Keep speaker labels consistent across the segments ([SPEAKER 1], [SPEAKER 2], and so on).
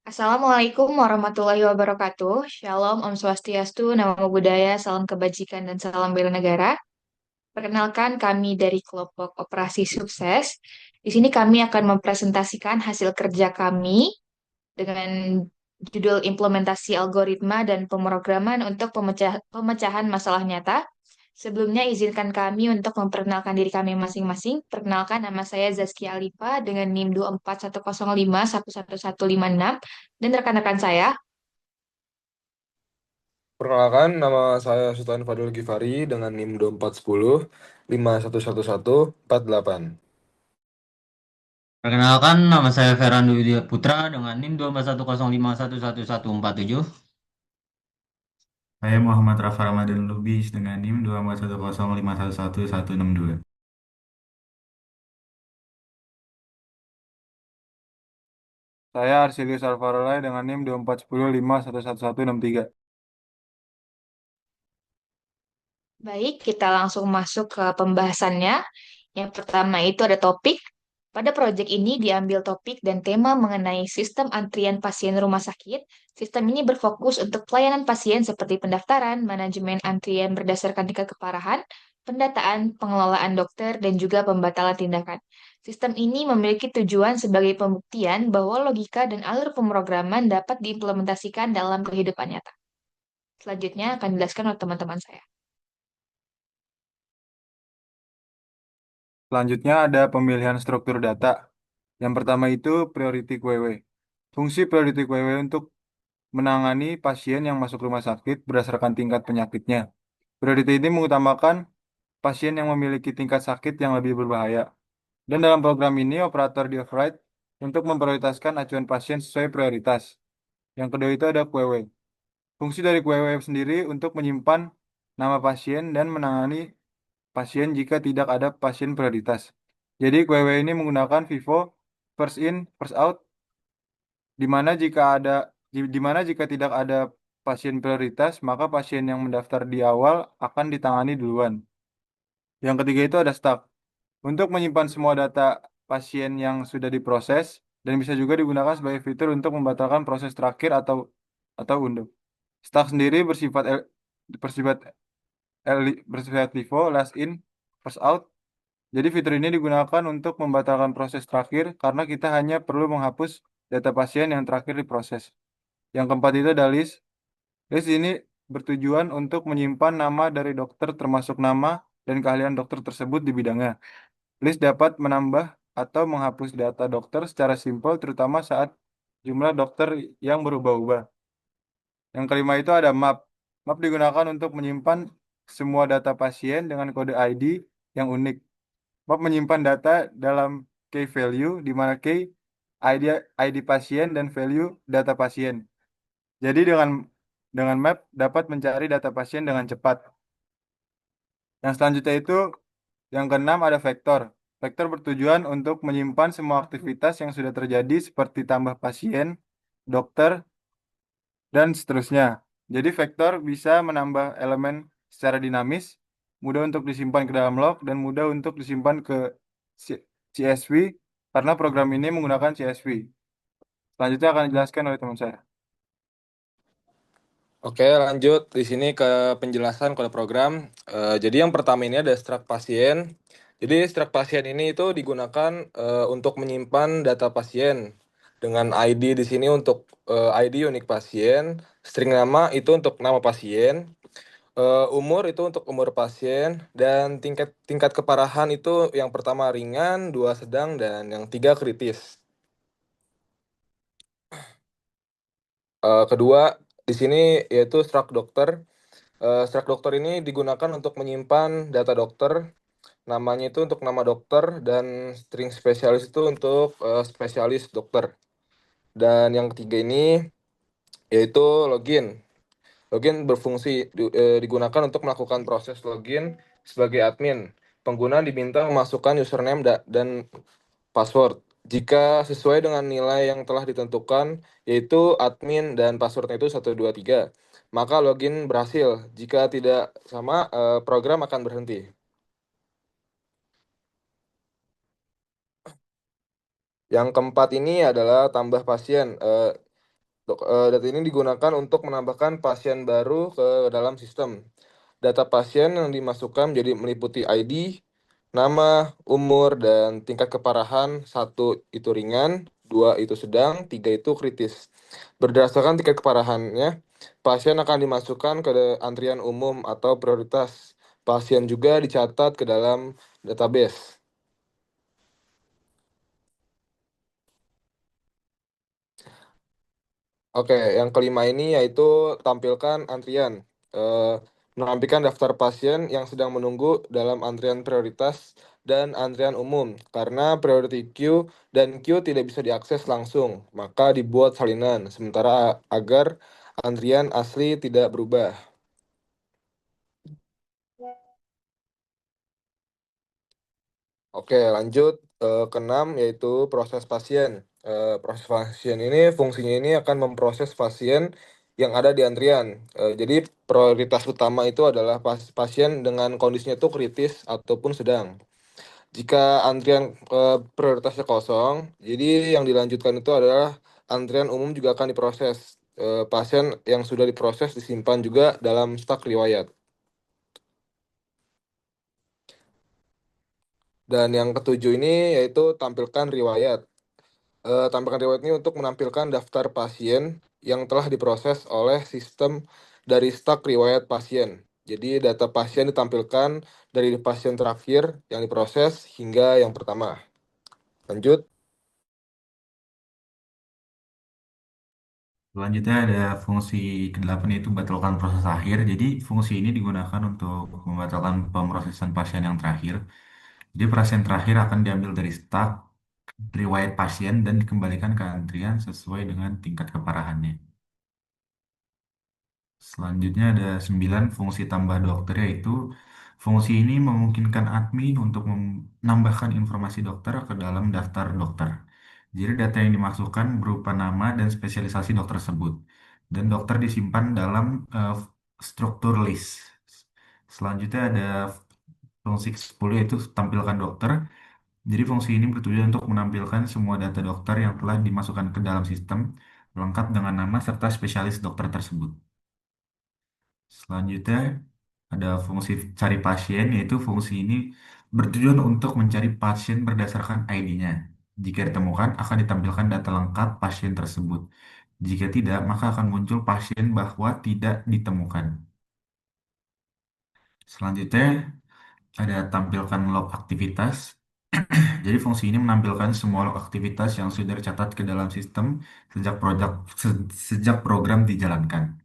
[SPEAKER 1] Assalamualaikum warahmatullahi wabarakatuh. Shalom, Om Swastiastu, Namo Buddhaya, salam kebajikan dan salam bela negara. Perkenalkan kami dari kelompok Operasi Sukses. Di sini kami akan mempresentasikan hasil kerja kami dengan judul implementasi algoritma dan pemrograman untuk pemecahan masalah nyata. Sebelumnya izinkan kami untuk memperkenalkan diri kami masing-masing. Perkenalkan, nama saya Zaskia Alifa dengan NIM 24105111156 dan rekan-rekan saya.
[SPEAKER 2] Perkenalkan, nama saya Sultan Fadul Gifari dengan NIM 2410 511148.
[SPEAKER 3] Perkenalkan, nama saya Ferrandu Widya Putra dengan NIM 24105111147.
[SPEAKER 4] Saya Muhammad Rafa Ramadan Lubis dengan NIM 24105111162.
[SPEAKER 5] Saya Arsilius Alvarolai dengan NIM 24105111163.
[SPEAKER 1] Baik, kita langsung masuk ke pembahasannya. Yang pertama itu ada topik. Pada proyek ini diambil topik dan tema mengenai sistem antrian pasien rumah sakit. Sistem ini berfokus untuk pelayanan pasien seperti pendaftaran, manajemen antrian berdasarkan tingkat keparahan, pendataan, pengelolaan dokter, dan juga pembatalan tindakan. Sistem ini memiliki tujuan sebagai pembuktian bahwa logika dan alur pemrograman dapat diimplementasikan dalam kehidupan nyata. Selanjutnya akan dijelaskan oleh teman-teman saya.
[SPEAKER 5] Selanjutnya ada pemilihan struktur data. Yang pertama itu priority QW. Fungsi priority QW untuk menangani pasien yang masuk rumah sakit berdasarkan tingkat penyakitnya. Priority ini mengutamakan pasien yang memiliki tingkat sakit yang lebih berbahaya. Dan dalam program ini, operator di override untuk memprioritaskan acuan pasien sesuai prioritas. Yang kedua itu ada QW. Fungsi dari QW sendiri untuk menyimpan nama pasien dan menangani pasien jika tidak ada pasien prioritas. Jadi QW ini menggunakan FIFO first in first out di mana jika tidak ada pasien prioritas, maka pasien yang mendaftar di awal akan ditangani duluan. Yang ketiga itu ada stack. Untuk menyimpan semua data pasien yang sudah diproses dan bisa juga digunakan sebagai fitur untuk membatalkan proses terakhir atau unduh. Stack sendiri bersifat bersifat FIFO last in first out. Jadi fitur ini digunakan untuk membatalkan proses terakhir karena kita hanya perlu menghapus data pasien yang terakhir diproses. Yang keempat itu ada list. List ini bertujuan untuk menyimpan nama dari dokter termasuk nama dan keahlian dokter tersebut di bidangnya. List dapat menambah atau menghapus data dokter secara simpel terutama saat jumlah dokter yang berubah-ubah. Yang kelima itu ada map. Map digunakan untuk menyimpan semua data pasien dengan kode ID yang unik. Map menyimpan data dalam key value, di mana key ID pasien dan value data pasien. Jadi dengan map dapat mencari data pasien dengan cepat. Yang selanjutnya itu yang keenam ada vektor. Vektor bertujuan untuk menyimpan semua aktivitas yang sudah terjadi seperti tambah pasien, dokter, dan seterusnya. Jadi vektor bisa menambah elemen secara dinamis, mudah untuk disimpan ke dalam log, dan mudah untuk disimpan ke CSV karena program ini menggunakan CSV. Selanjutnya akan dijelaskan oleh teman saya.
[SPEAKER 2] Oke, lanjut di sini ke penjelasan kode program. Jadi yang pertama ini ada struct pasien. Jadi struct pasien ini itu digunakan untuk menyimpan data pasien dengan ID di sini untuk ID unik pasien, string nama itu untuk nama pasien, umur itu untuk umur pasien, dan tingkat tingkat keparahan itu yang pertama ringan, dua sedang, dan yang tiga kritis. Kedua di sini yaitu struct dokter. Struct dokter ini digunakan untuk menyimpan data dokter, namanya itu untuk nama dokter, dan string spesialis itu untuk spesialis dokter. Dan yang ketiga ini yaitu login. Login berfungsi digunakan untuk melakukan proses login sebagai admin. Pengguna diminta memasukkan username dan password. Jika sesuai dengan nilai yang telah ditentukan, yaitu admin dan passwordnya itu 123, maka login berhasil. Jika tidak sama, program akan berhenti. Yang keempat ini adalah tambah pasien. Data ini digunakan untuk menambahkan pasien baru ke dalam sistem. Data pasien yang dimasukkan jadi meliputi ID, nama, umur, dan tingkat keparahan. Satu itu ringan, dua itu sedang, tiga itu kritis. Berdasarkan tingkat keparahannya, pasien akan dimasukkan ke antrian umum atau prioritas. Pasien juga dicatat ke dalam database. Oke, yang kelima ini yaitu tampilkan antrian. Eh, Menampilkan daftar pasien yang sedang menunggu dalam antrian prioritas dan antrian umum. Karena priority queue dan queue tidak bisa diakses langsung, maka dibuat salinan. Sementara agar antrian asli tidak berubah. Oke, lanjut keenam yaitu proses pasien. Proses pasien ini fungsinya ini akan memproses pasien yang ada di antrian. Jadi prioritas utama itu adalah pasien dengan kondisinya itu kritis ataupun sedang. Jika antrian prioritasnya kosong, jadi yang dilanjutkan itu adalah antrian umum juga akan diproses. Pasien yang sudah diproses disimpan juga dalam stak riwayat. Dan yang ketujuh ini yaitu tampilkan riwayat. Tampilkan riwayat ini untuk menampilkan daftar pasien yang telah diproses oleh sistem dari stak riwayat pasien. Jadi data pasien ditampilkan dari pasien terakhir yang diproses hingga yang pertama. Lanjut.
[SPEAKER 4] Selanjutnya ada fungsi ke-8 yaitu batalkan proses akhir. Jadi fungsi ini digunakan untuk membatalkan pemrosesan pasien yang terakhir. Jadi pasien terakhir akan diambil dari staf, riwayat pasien dan dikembalikan ke antrian sesuai dengan tingkat keparahannya. Selanjutnya ada 9 fungsi tambah dokter, yaitu fungsi ini memungkinkan admin untuk menambahkan informasi dokter ke dalam daftar dokter. Jadi data yang dimasukkan berupa nama dan spesialisasi dokter tersebut. Dan dokter disimpan dalam struktur list. Selanjutnya ada fungsi 10 yaitu tampilkan dokter. Jadi fungsi ini bertujuan untuk menampilkan semua data dokter yang telah dimasukkan ke dalam sistem, lengkap dengan nama serta spesialis dokter tersebut. Selanjutnya ada fungsi cari pasien, yaitu fungsi ini bertujuan untuk mencari pasien berdasarkan ID-nya. Jika ditemukan, akan ditampilkan data lengkap pasien tersebut. Jika tidak, maka akan muncul pasien bahwa tidak ditemukan. Selanjutnya ada tampilkan log aktivitas. Jadi fungsi ini menampilkan semua log aktivitas yang sudah tercatat ke dalam sistem sejak program dijalankan.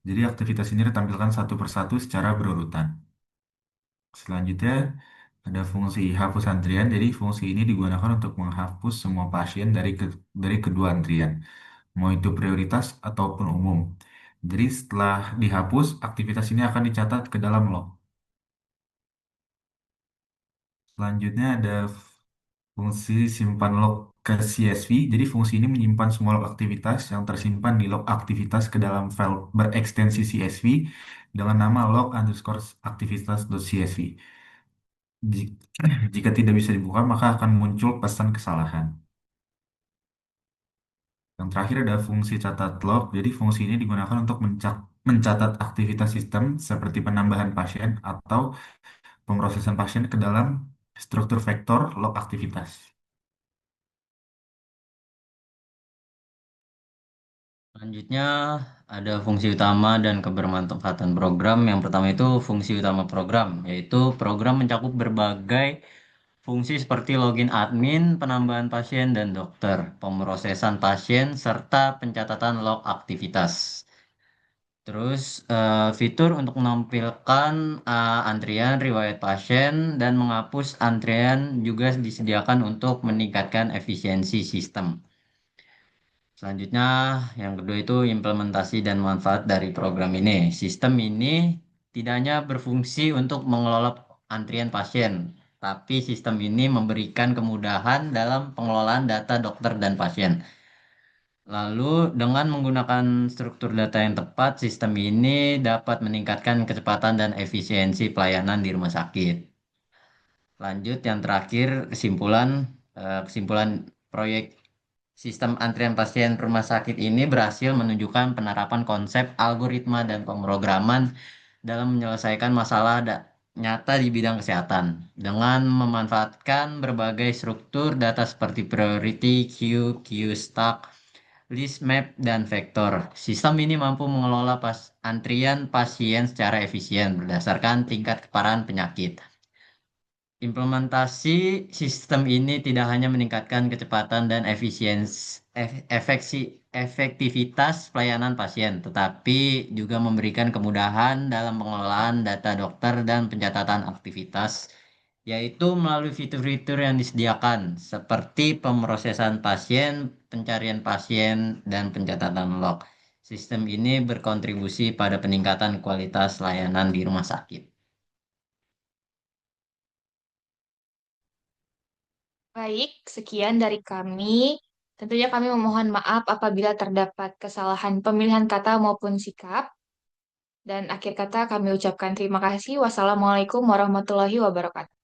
[SPEAKER 4] Jadi aktivitas ini ditampilkan satu persatu secara berurutan. Selanjutnya ada fungsi hapus antrian. Jadi fungsi ini digunakan untuk menghapus semua pasien dari kedua antrian, mau itu prioritas ataupun umum. Jadi setelah dihapus, aktivitas ini akan dicatat ke dalam log. Selanjutnya ada fungsi simpan log ke CSV. Jadi fungsi ini menyimpan semua log aktivitas yang tersimpan di log aktivitas ke dalam file berekstensi CSV dengan nama log underscore aktivitas.csv. Ji- Jika tidak bisa dibuka, maka akan muncul pesan kesalahan. Yang terakhir ada fungsi catat log. Jadi fungsi ini digunakan untuk mencatat aktivitas sistem seperti penambahan pasien atau pemrosesan pasien ke dalam struktur vektor log aktivitas.
[SPEAKER 3] Selanjutnya ada fungsi utama dan kebermanfaatan program. Yang pertama itu fungsi utama program, yaitu program mencakup berbagai fungsi seperti login admin, penambahan pasien dan dokter, pemrosesan pasien, serta pencatatan log aktivitas. Terus fitur untuk menampilkan antrian riwayat pasien dan menghapus antrian juga disediakan untuk meningkatkan efisiensi sistem. Selanjutnya, yang kedua itu implementasi dan manfaat dari program ini. Sistem ini tidak hanya berfungsi untuk mengelola antrian pasien, tapi sistem ini memberikan kemudahan dalam pengelolaan data dokter dan pasien. Lalu, dengan menggunakan struktur data yang tepat, sistem ini dapat meningkatkan kecepatan dan efisiensi pelayanan di rumah sakit. Lanjut, yang terakhir, kesimpulan Proyek sistem antrian pasien rumah sakit ini berhasil menunjukkan penerapan konsep algoritma dan pemrograman dalam menyelesaikan masalah nyata di bidang kesehatan dengan memanfaatkan berbagai struktur data seperti priority, queue, queue stack, list map, dan vektor. Sistem ini mampu mengelola antrian pasien secara efisien berdasarkan tingkat keparahan penyakit. Implementasi sistem ini tidak hanya meningkatkan kecepatan dan efektivitas pelayanan pasien, tetapi juga memberikan kemudahan dalam pengelolaan data dokter dan pencatatan aktivitas, yaitu melalui fitur-fitur yang disediakan, seperti pemrosesan pasien, pencarian pasien, dan pencatatan log. Sistem ini berkontribusi pada peningkatan kualitas layanan di rumah sakit.
[SPEAKER 1] Baik, sekian dari kami. Tentunya kami memohon maaf apabila terdapat kesalahan pemilihan kata maupun sikap. Dan akhir kata kami ucapkan terima kasih. Wassalamualaikum warahmatullahi wabarakatuh.